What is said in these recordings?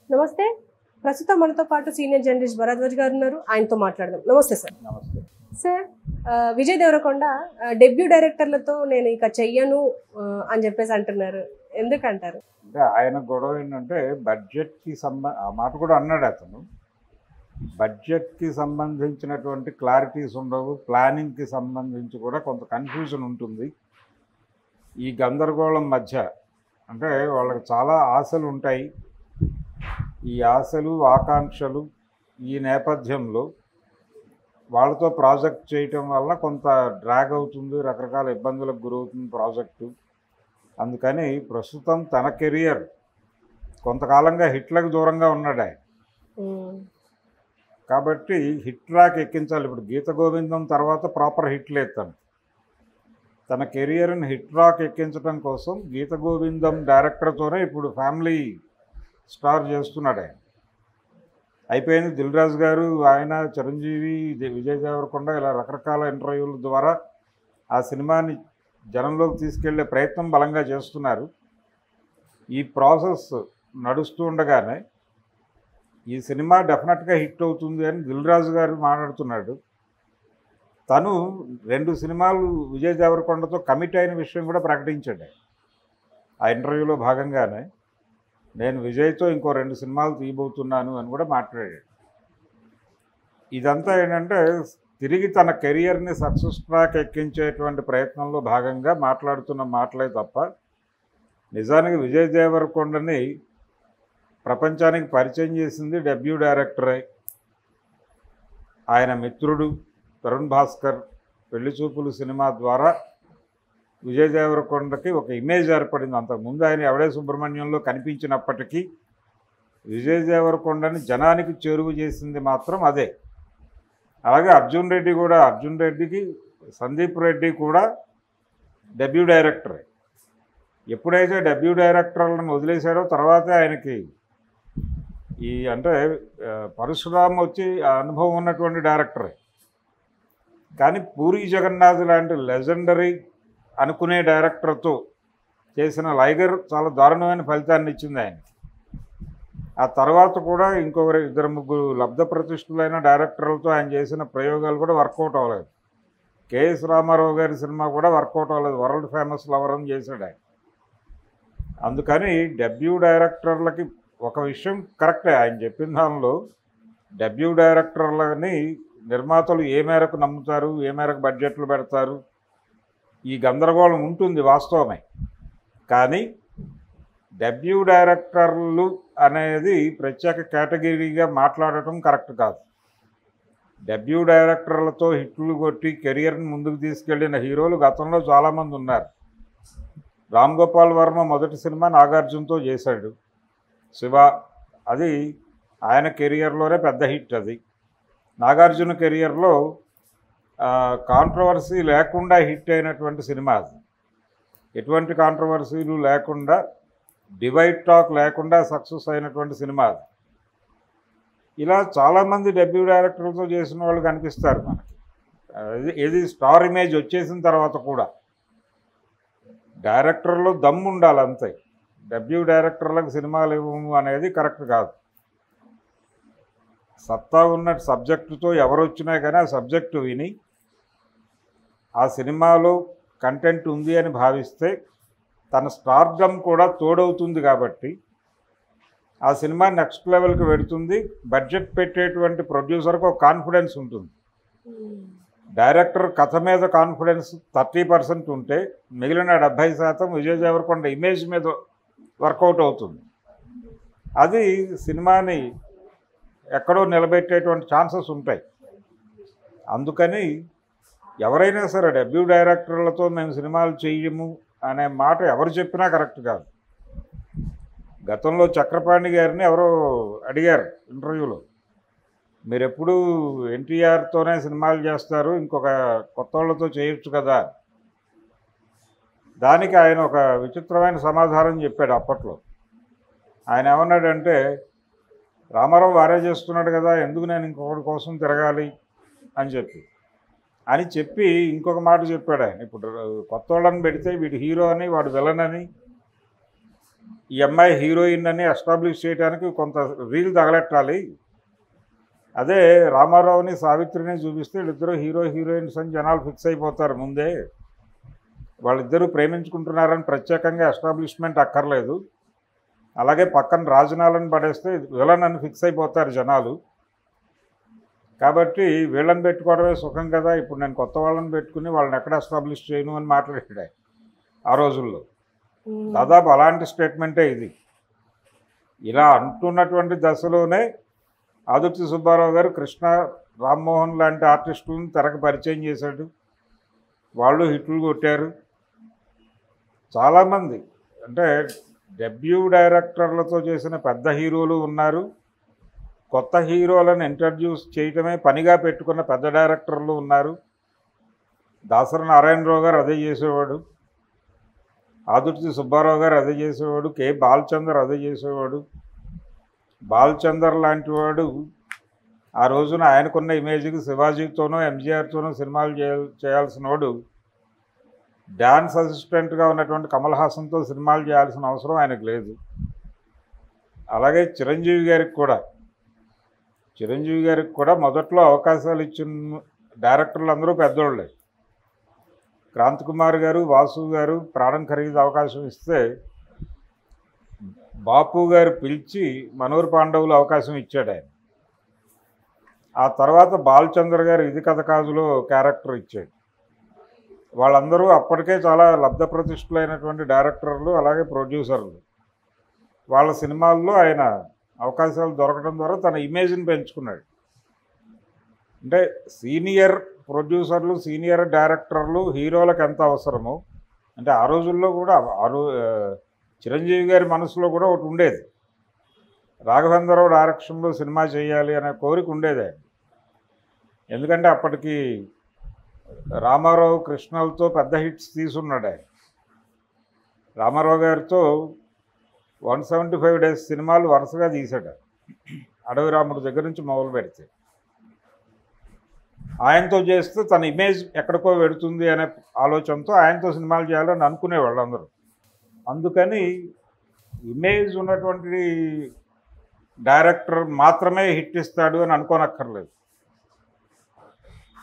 నమస్తే. ప్రస్తుతం మనతో పాటు సీనియర్ జర్నలిస్ట్ భరద్వాజ్ గారు ఉన్నారు. ఆయనతో మాట్లాడదాం. నమస్తే సార్. నమస్తే సార్, విజయ్ దేవరకొండ డెబ్యూ డైరెక్టర్లతో నేను ఇక చెయ్యను అని చెప్పేసి అంటున్నారు. ఎందుకంటారు? అంటే ఆయన గొడవ ఏంటంటే బడ్జెట్కి ఆ మాట కూడా అన్నాడు అతను. బడ్జెట్కి సంబంధించినటువంటి క్లారిటీస్ ఉండవు, ప్లానింగ్కి సంబంధించి కూడా కొంత కన్ఫ్యూజన్ ఉంటుంది. ఈ గందరగోళం మధ్య అంటే వాళ్ళకి చాలా ఆశలు ఉంటాయి. ఈ ఆశలు ఆకాంక్షలు ఈ నేపథ్యంలో వాళ్ళతో ప్రాజెక్ట్ చేయటం వల్ల కొంత డ్రాగ్ అవుతుంది, రకరకాల ఇబ్బందులకు గురవుతుంది ప్రాజెక్టు. అందుకని ప్రస్తుతం తన కెరియర్ కొంతకాలంగా హిట్లకు దూరంగా ఉన్నాడు ఆయన. కాబట్టి హిట్ ట్రాక్ ఎక్కించాలి. ఇప్పుడు గీత గోవిందం తర్వాత ప్రాపర్ హిట్ లేదు తన కెరియర్ని హిట్ ట్రాక్ ఎక్కించడం కోసం గీత గోవిందం డైరెక్టర్తోనే ఇప్పుడు ఫ్యామిలీ స్టార్ చేస్తున్నాడు ఆయన. అయిపోయింది. దిల్ రాజు గారు, ఆయన, చిరంజీవి, విజయ్ దేవరకొండ ఇలా రకరకాల ఇంటర్వ్యూల ద్వారా ఆ సినిమాని జనంలోకి తీసుకెళ్లే ప్రయత్నం బలంగా చేస్తున్నారు. ఈ ప్రాసెస్ నడుస్తూ ఉండగానే ఈ సినిమా డెఫినెట్గా హిట్ అవుతుంది అని దిల్ రాజు గారు మాట్లాడుతున్నాడు. తను 2 సినిమాలు విజయ్ దేవరకొండతో కమిట్ అయిన విషయం కూడా ప్రకటించాడు. ఆ ఇంటర్వ్యూలో భాగంగానే నేను విజయ్తో ఇంకో 2 సినిమాలు తీయబోతున్నాను అని కూడా మాట్లాడాడు. ఇదంతా ఏంటంటే తిరిగి తన కెరియర్ని సక్సెస్ ట్రాక్ ఎక్కించేటువంటి ప్రయత్నంలో భాగంగా మాట్లాడుతున్న మాటలే తప్ప నిజానికి విజయ్ దేవరకొండని ప్రపంచానికి పరిచయం చేసింది డెబ్యూ డైరెక్టరే. ఆయన మిత్రుడు తరుణ్ భాస్కర్ పెళ్లి చూపులు సినిమా ద్వారా విజయ్ దేవరకొండకి ఒక ఇమేజ్ ఏర్పడింది. అంతకుముందు ఆయన ఎవడే సుబ్రహ్మణ్యంలో కనిపించినప్పటికీ విజయ్ దేవరకొండని జనానికి చేరువ చేసింది మాత్రం అదే. అలాగే అర్జున్ రెడ్డికి సందీప్ రెడ్డి కూడా డెబ్యూ డైరెక్టరే. ఎప్పుడైతే డెబ్యూ డైరెక్టర్లను వదిలేశాడో తర్వాతే ఆయనకి ఈ అంటే పరశురామ్ వచ్చి అనుభవం ఉన్నటువంటి డైరెక్టరే. కానీ పూరి జగన్నాథ్ లాంటి లెజెండరీ అనుకునే డైరెక్టర్తో చేసిన లైగర్ చాలా దారుణమైన ఫలితాన్ని ఇచ్చింది ఆయన. ఆ తర్వాత కూడా ఇంకొకరు 2-3 లబ్ధ ప్రతిష్ఠులైన డైరెక్టర్లతో ఆయన చేసిన ప్రయోగాలు కూడా వర్కౌట్ అవ్వలేదు. కేఎస్ రామారావు గారి సినిమా కూడా వర్కౌట్ అవ్వలేదు. వరల్డ్ ఫేమస్ లవర్ అని చేశాడు ఆయన. అందుకని డెబ్యూ డైరెక్టర్లకి ఒక విషయం కరెక్టే, ఆయన చెప్పిన దానిలో డెబ్యూ డైరెక్టర్లని నిర్మాతలు ఏ మేరకు నమ్ముతారు, ఏ మేరకు బడ్జెట్లు పెడతారు, ఈ గందరగోళం ఉంటుంది, వాస్తవమే. కానీ డెబ్యూ డైరెక్టర్లు అనేది ప్రత్యేక కేటగిరీగా మాట్లాడటం కరెక్ట్ కాదు. డెబ్యూ డైరెక్టర్లతో హిట్లు కొట్టి కెరియర్ని ముందుకు తీసుకెళ్లిన హీరోలు గతంలో చాలామంది ఉన్నారు. రామ్ గోపాల్ వర్మ మొదటి సినిమా నాగార్జునతో చేశాడు, శివ. అది ఆయన కెరియర్లోనే పెద్ద హిట్. అది నాగార్జున కెరియర్లో కాంట్రవర్సీ లేకుండా హిట్ అయినటువంటి సినిమా. అది ఎటువంటి కాంట్రవర్సీలు లేకుండా, డివైడ్ టాక్ లేకుండా సక్సెస్ అయినటువంటి సినిమా అది. ఇలా చాలామంది డెబ్యూ డైరెక్టర్లతో చేసిన వాళ్ళు కనిపిస్తారు మనకి. ఇది స్టార్ ఇమేజ్ వచ్చేసిన తర్వాత కూడా డైరెక్టర్లో దమ్ము ఉండాలి అంతే. డెబ్యూ డైరెక్టర్లకు సినిమాలు ఇవ్వము అనేది కరెక్ట్ కాదు. సత్తా ఉన్న సబ్జెక్టుతో ఎవరు వచ్చినా కానీ ఆ సబ్జెక్టు విని ఆ సినిమాలో కంటెంట్ ఉంది అని భావిస్తే తన స్టార్డమ్ కూడా తోడవుతుంది. కాబట్టి ఆ సినిమా నెక్స్ట్ లెవెల్కి వెళుతుంది. బడ్జెట్ పెట్టేటువంటి ప్రొడ్యూసర్కి ఒక కాన్ఫిడెన్స్ ఉంటుంది. డైరెక్టర్ కథ మీద కాన్ఫిడెన్స్ 30% ఉంటే మిగిలిన 70% విజయ్ దేవరకొండ ఇమేజ్ మీద వర్కౌట్ అవుతుంది. అది సినిమాని ఎక్కడో నిలబెట్టేటువంటి ఛాన్సెస్ ఉంటాయి. అందుకని ఎవరైనా సరే డెబ్యూ డైరెక్టర్లతో మేము సినిమాలు చేయము అనే మాట ఎవరు చెప్పినా కరెక్ట్ కాదు. గతంలో చక్రపాణి గారిని ఎవరో అడిగారు ఇంటర్వ్యూలో, మీరు ఎప్పుడు ఎన్టీఆర్తోనే సినిమాలు చేస్తారు, ఇంకొక కొత్త వాళ్ళతో చేయొచ్చు కదా. దానికి ఆయన ఒక విచిత్రమైన సమాధానం చెప్పాడు అప్పట్లో. ఆయన ఏమన్నాడంటే, రామారావు వారే చేస్తున్నాడు కదా, ఎందుకు నేను ఇంకొకటి కోసం తిరగాలి అని చెప్పి ఇంకొక మాట చెప్పాడు ఆయన. ఇప్పుడు కొత్త వాళ్ళని పెడితే వీడు హీరో అని వాడు విలన్ అని ఈ అమ్మాయి హీరోయిన్ అని ఎస్టాబ్లిష్ చేయడానికి కొంత రీల్ తగలెట్టాలి. అదే రామారావుని సావిత్రిని చూపిస్తే వీళ్ళిద్దరూ హీరో హీరోయిన్స్ అని జనాలు ఫిక్స్ అయిపోతారు ముందే. వాళ్ళిద్దరూ ప్రేమించుకుంటున్నారని ప్రత్యేకంగా ఎస్టాబ్లిష్మెంట్ అక్కర్లేదు. అలాగే పక్కన రాజనాలను పడేస్తే విలన్ అని ఫిక్స్ అయిపోతారు జనాలు. కాబట్టి వీళ్ళని పెట్టుకోవడమే సుఖం కదా, ఇప్పుడు నేను కొత్త వాళ్ళని పెట్టుకుని వాళ్ళని ఎక్కడ ఎస్టాబ్లిష్ చేయను అని మాట్లాడాడు ఆ రోజుల్లో. దాదాపు అలాంటి స్టేట్మెంటే ఇది. ఇలా అంటున్నటువంటి దశలోనే ఆదుర్తి సుబ్బారావు గారు కృష్ణ, రామ్మోహన్ లాంటి ఆర్టిస్టులను తెరకు పరిచయం చేశాడు. వాళ్ళు హిట్లు కొట్టారు. చాలామంది అంటే డెబ్యూ డైరెక్టర్లతో చేసిన పెద్ద హీరోలు ఉన్నారు. కొత్త హీరోలను ఇంట్రడ్యూస్ చేయటమే పనిగా పెట్టుకున్న పెద్ద డైరెక్టర్లు ఉన్నారు. దాసరి నారాయణరావు గారు అదే చేసేవాడు, ఆదుర్తి సుబ్బారావు గారు అదే చేసేవాడు, కె బాలచందర్ అదే చేసేవాడు. బాలచందర్ లాంటి వాడు ఆ రోజున ఆయనకున్న ఇమేజ్కి శివాజీతోనో ఎంజీఆర్తోనో సినిమాలు చేయాల్సిన వాడు డ్యాన్స్ అసిస్టెంట్గా ఉన్నటువంటి కమల్ హాసన్తో సినిమాలు చేయాల్సిన అవసరం ఆయనకు లేదు. అలాగే చిరంజీవి గారికి కూడా మొదట్లో అవకాశాలు ఇచ్చిన డైరెక్టర్లు అందరూ పెద్దోళ్ళే. క్రాంతి కుమార్ గారు, వాసు గారు ప్రాణం ఖరీదు అవకాశం ఇస్తే బాపు గారు పిలిచి మనోహర్ పాండవులు అవకాశం ఇచ్చాడు ఆయన. ఆ తర్వాత బాలచంద్ర గారు ఇది కథ కాదులో క్యారెక్టర్ ఇచ్చాడు. వాళ్ళందరూ అప్పటికే చాలా లబ్ధ ప్రతిష్ఠులైనటువంటి డైరెక్టర్లు, అలాగే ప్రొడ్యూసర్లు. వాళ్ళ సినిమాల్లో ఆయన అవకాశాలు దొరకడం ద్వారా తన ఇమేజ్ని పెంచుకున్నాడు. అంటే సీనియర్ ప్రొడ్యూసర్లు, సీనియర్ డైరెక్టర్లు హీరోలకు ఎంత అవసరమో, అంటే ఆ రోజుల్లో కూడా చిరంజీవి గారి మనసులో కూడా ఒకటి ఉండేది, రాఘవేంద్రరావు డైరెక్షన్లో సినిమా చేయాలి అనే కోరిక ఉండేది ఆయన. ఎందుకంటే అప్పటికి రామారావు, కృష్ణలతో పెద్ద హిట్స్ తీసున్నాడు ఆయన. రామారావు గారితో 175 డేస్ సినిమాలు వరుసగా తీశాడు. అడవి రాముడు దగ్గర నుంచి మొదలు పెడితే ఆయనతో చేస్తే తన ఇమేజ్ ఎక్కడికో వెడుతుంది అనే ఆలోచనతో ఆయనతో సినిమాలు చేయాలని అనుకునేవాళ్ళు అందరూ. అందుకని ఇమేజ్ ఉన్నటువంటి డైరెక్టర్ మాత్రమే హిట్ ఇస్తాడు అని అనుకోనక్కర్లేదు.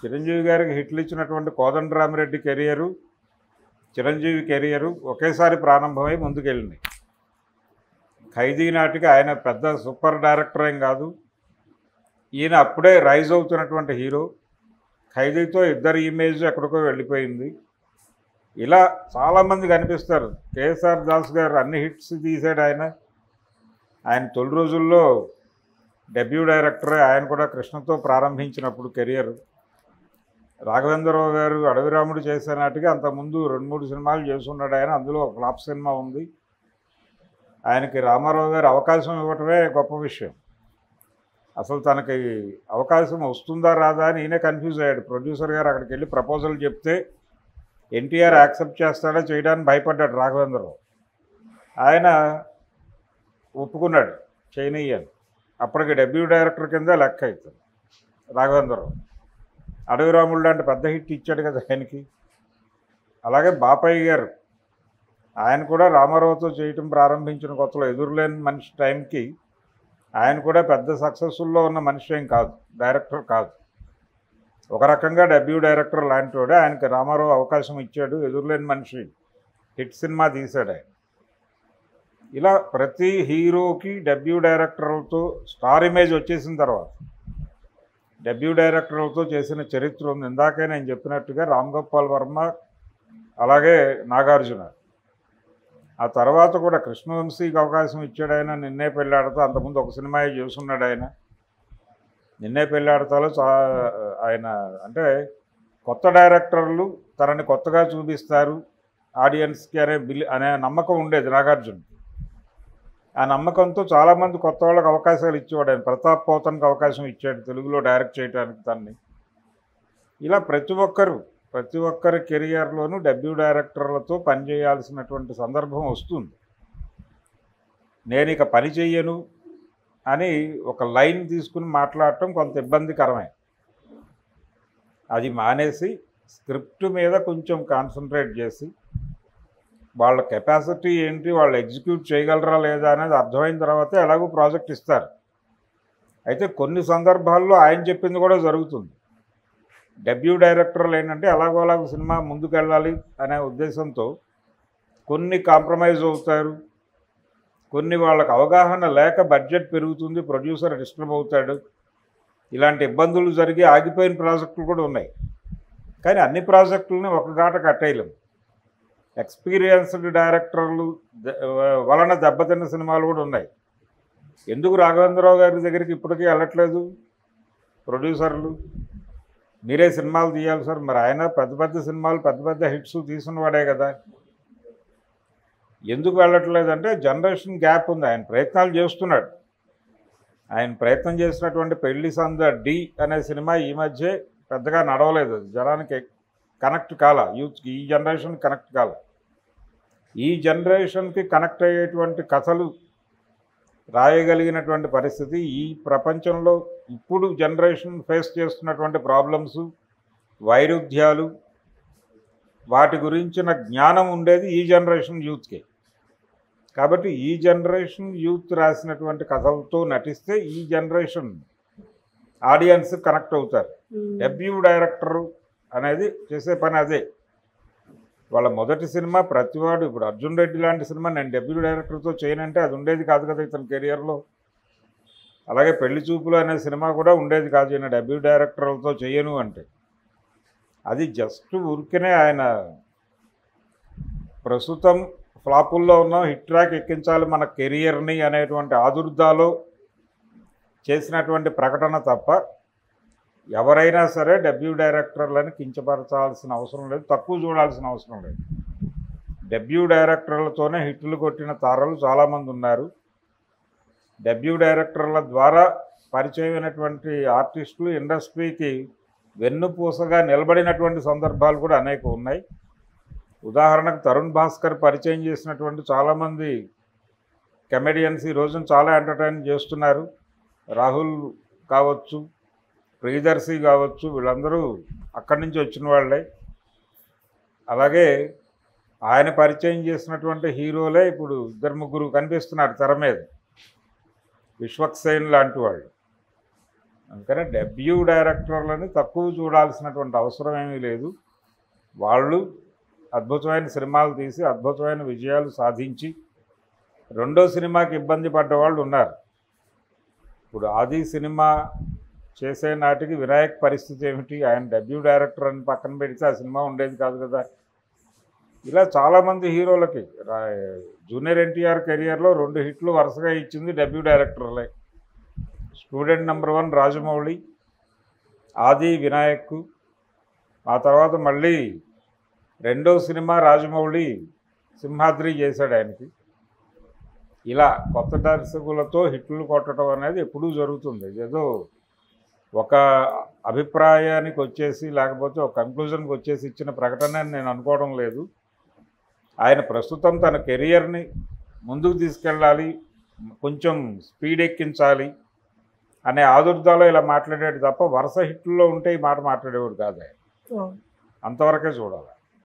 చిరంజీవి గారికి హిట్లు ఇచ్చినటువంటి కోదండరామిరెడ్డి కెరియరు, చిరంజీవి కెరియరు ఒకేసారి ప్రారంభమై ముందుకెళ్ళినాయి. ఖైదీ నాటికి ఆయన పెద్ద సూపర్ డైరెక్టర్ ఏం కాదు, ఈయన అప్పుడే రైజ్ అవుతున్నటువంటి హీరో. ఖైదీతో ఇద్దరి ఇమేజ్ ఎక్కడికో వెళ్ళిపోయింది. ఇలా చాలామంది కనిపిస్తారు. కేఎస్ఆర్ దాస్ గారు అన్ని హిట్స్ తీశాడు ఆయన తొలి రోజుల్లో డెబ్యూ డైరెక్టరే. ఆయన కూడా కృష్ణతో ప్రారంభించినప్పుడు కెరియర్. రాఘవేంద్రరావు గారు అడవి రాముడు చేసే నాటికి అంతకుముందు 2-3 సినిమాలు చేసుకున్నాడు ఆయన. అందులో ఒక ఫ్లాప్ సినిమా ఉంది. ఆయనకి రామారావు గారు అవకాశం ఇవ్వటమే గొప్ప విషయం. అసలు తనకి అవకాశం వస్తుందా రాదా అని ఈయనే కన్ఫ్యూజ్ అయ్యాడు. ప్రొడ్యూసర్ గారు అక్కడికి వెళ్ళి ప్రపోజల్ చెప్తే ఎన్టీఆర్ యాక్సెప్ట్ చేస్తాడా చేయడానికి భయపడ్డాడు రాఘవేంద్రరావు. ఆయన ఒప్పుకున్నాడు చేయనయ్యాను. అప్పటికి డెబ్యూ డైరెక్టర్ కింద లెక్క అవుతుంది రాఘవేంద్రరావు. అడవి రాముడు లాంటి పెద్ద హిట్ ఇచ్చాడు కదా ఆయనకి. అలాగే బాపయ్య గారు, ఆయన కూడా రామారావుతో చేయటం ప్రారంభించిన కొత్తలో ఎదురులేని మనిషి టైంకి ఆయన కూడా పెద్ద సక్సెస్ఫుల్లో ఉన్న మనిషి ఏం కాదు, డైరెక్టర్ కాదు. ఒక రకంగా డెబ్యూ డైరెక్టర్ లాంటి వాడే. ఆయనకి రామారావు అవకాశం ఇచ్చాడు, ఎదురులేని మనిషి హిట్ సినిమా తీశాడు ఆయన. ఇలా ప్రతి హీరోకి డెబ్యూ డైరెక్టర్లతో స్టార్ ఇమేజ్ వచ్చేసిన తర్వాత డెబ్యూ డైరెక్టర్లతో చేసిన చరిత్ర ఉంది. ఇందాకే నేను చెప్పినట్టుగా రామ్ గోపాల్ వర్మ, అలాగే నాగార్జున. ఆ తర్వాత కూడా కృష్ణవంశీకి అవకాశం ఇచ్చాడు ఆయన. నిన్నే పెళ్ళాడతా, అంతకుముందు ఒక సినిమా చేస్తున్నాడు ఆయన. నిన్నే పెళ్ళాడతాలో ఆయన అంటే కొత్త డైరెక్టర్లు తనని కొత్తగా చూపిస్తారు ఆడియన్స్కి అనే నమ్మకం ఉండేది నాగార్జునకి. ఆ నమ్మకంతో చాలామంది కొత్త వాళ్ళకి అవకాశాలు ఇచ్చేవాడు ఆయన. ప్రతాప్ పోతన్కి అవకాశం ఇచ్చాడు తెలుగులో డైరెక్ట్ చేయడానికి తన్ని. ఇలా ప్రతి ఒక్కరి కెరియర్లోనూ డెబ్యూ డైరెక్టర్లతో పనిచేయాల్సినటువంటి సందర్భం వస్తుంది. నేను ఇక పని చెయ్యను అని ఒక లైన్ తీసుకుని మాట్లాడటం కొంత ఇబ్బందికరమే. అది మానేసి స్క్రిప్ట్ మీద కొంచెం కాన్సన్ట్రేట్ చేసి వాళ్ళ కెపాసిటీ ఏంటి, వాళ్ళు ఎగ్జిక్యూట్ చేయగలరా లేదా అనేది అర్థమైన తర్వాతే ఎలాగో ప్రాజెక్ట్ ఇస్తారు. అయితే కొన్ని సందర్భాల్లో ఆయన చెప్పింది కూడా జరుగుతుంది. డెబ్యూ డైరెక్టర్లు ఏంటంటే అలాగో అలాగో సినిమా ముందుకెళ్ళాలి అనే ఉద్దేశంతో కొన్ని కాంప్రమైజ్ అవుతారు, కొన్ని వాళ్ళకి అవగాహన లేక బడ్జెట్ పెరుగుతుంది, ప్రొడ్యూసర్ డిస్టర్బ్ అవుతాడు, ఇలాంటి ఇబ్బందులు జరిగి ఆగిపోయిన ప్రాజెక్టులు కూడా ఉన్నాయి. కానీ అన్ని ప్రాజెక్టులని ఒక గాట కట్టేయలేం. ఎక్స్పీరియన్స్డ్ డైరెక్టర్లు వలన దెబ్బతిన్న సినిమాలు కూడా ఉన్నాయి. ఎందుకు రాఘవేంద్రరావు గారి దగ్గరికి ఇప్పటికీ వెళ్ళట్లేదు ప్రొడ్యూసర్లు? మీరే సినిమాలు తీయాలి సార్. మరి ఆయన పెద్ద పెద్ద సినిమాలు పెద్ద పెద్ద హిట్స్ తీసిన వాడే కదా. ఎందుకు వెళ్ళట్లేదంటే జనరేషన్ గ్యాప్ ఉంది. ఆయన ప్రయత్నాలు చేస్తున్నాడు. ఆయన ప్రయత్నం చేసినటువంటి పెళ్లి సంద డి అనే సినిమా ఈ మధ్య పెద్దగా నడవలేదు, జనానికి కనెక్ట్ కాల, యూత్కి ఈ జనరేషన్ కనెక్ట్ కాల. ఈ జనరేషన్కి కనెక్ట్ అయ్యేటువంటి కథలు రాయగలిగినటువంటి పరిస్థితి ఈ ప్రపంచంలో ఇప్పుడు జనరేషన్ ఫేస్ చేస్తున్నటువంటి ప్రాబ్లమ్స్, వైరుధ్యాలు, వాటి గురించిన జ్ఞానం ఉండేది ఈ జనరేషన్ యూత్కే. కాబట్టి ఈ జనరేషన్ యూత్ రాసినటువంటి కథలతో నటిస్తే ఈ జనరేషన్ ఆడియన్స్ కనెక్ట్ అవుతారు. డెబ్యూ డైరెక్టరు అనేది చేసే పని అదే. వాళ్ళ మొదటి సినిమా ప్రతివాడు, ఇప్పుడు అర్జున్ రెడ్డి లాంటి సినిమా నేను డెబ్యూ డైరెక్టర్తో చేయనంటే అది ఉండేది కాదు కదా ఇతని కెరియర్లో. అలాగే పెళ్లి చూపులు అనే సినిమా కూడా ఉండేది కాదు ఈయన డెబ్యూ డైరెక్టర్లతో చేయను అంటే. అది జస్ట్ ఊరికనే ఆయన ప్రస్తుతం ఫ్లాపుల్లో ఉన్న హిట్ ట్రాక్ ఎక్కించాలి మన కెరియర్ని అనేటువంటి ఆదుర్దాలో చేసినటువంటి ప్రకటన తప్ప ఎవరైనా సరే డెబ్యూ డైరెక్టర్లను కించపరచాల్సిన అవసరం లేదు, తక్కువ చూడాల్సిన అవసరం లేదు. డెబ్యూ డైరెక్టర్లతోనే హిట్లు కొట్టిన తారలు చాలామంది ఉన్నారు. డెబ్యూ డైరెక్టర్ల ద్వారా పరిచయమైనటువంటి ఆర్టిస్టులు ఇండస్ట్రీకి వెన్నుపూసగా నిలబడినటువంటి సందర్భాలు కూడా అనేక ఉన్నాయి. ఉదాహరణకు తరుణ్ భాస్కర్ పరిచయం చేసినటువంటి చాలామంది కమెడియన్స్ ఈ రోజున చాలా ఎంటర్టైన్ చేస్తున్నారు. రాహుల్ కావచ్చు, ప్రియదర్శి కావచ్చు, వీళ్ళందరూ అక్కడి నుంచి వచ్చిన వాళ్ళే. అలాగే ఆయన పరిచయం చేసినటువంటి హీరోలే ఇప్పుడు ఇద్దరు ముగ్గురు కనిపిస్తున్నారు తెర మీద, విశ్వక్సేన్ లాంటి వాళ్ళు. అందుకనే డెబ్యూ డైరెక్టర్లని తక్కువ చూడాల్సినటువంటి అవసరం ఏమీ లేదు. వాళ్ళు అద్భుతమైన సినిమాలు తీసి అద్భుతమైన విజయాలు సాధించి రెండో సినిమాకి ఇబ్బంది పడ్డ వాళ్ళు ఉన్నారు. ఇప్పుడు ఆది సినిమా చేసే నాటికి వినాయక్ పరిస్థితి ఏమిటి? ఆయన డెబ్యూ డైరెక్టర్ అని పక్కన పెడితే ఆ సినిమా ఉండేది కాదు కదా. ఇలా చాలామంది హీరోలకి జూనియర్ ఎన్టీఆర్ కెరియర్లో 2 హిట్లు వరుసగా ఇచ్చింది డెబ్యూ డైరెక్టర్లే. స్టూడెంట్ నెంబర్ 1 రాజమౌళి, ఆది వినాయక్. ఆ తర్వాత మళ్ళీ రెండో సినిమా రాజమౌళి సింహాద్రి చేశాడు ఆయనకి. ఇలా కొత్త దర్శకులతో హిట్లు కొట్టడం అనేది ఎప్పుడూ జరుగుతుంది. ఏదో ఒక అభిప్రాయానికి వచ్చేసి లేకపోతే ఒక కంక్లూజన్కి వచ్చేసి ఇచ్చిన ప్రకటన అని నేను అనుకోవడం లేదు. ఆయన ప్రస్తుతం తన కెరియర్ని ముందుకు తీసుకెళ్ళాలి, కొంచెం స్పీడ్ ఎక్కించాలి అనే ఆదుర్దాలో ఇలా మాట్లాడాడు తప్ప వరుస హిట్లో ఉంటే ఈ మాట మాట్లాడేవాడు కాదు ఆయన. అంతవరకే చూడాలి.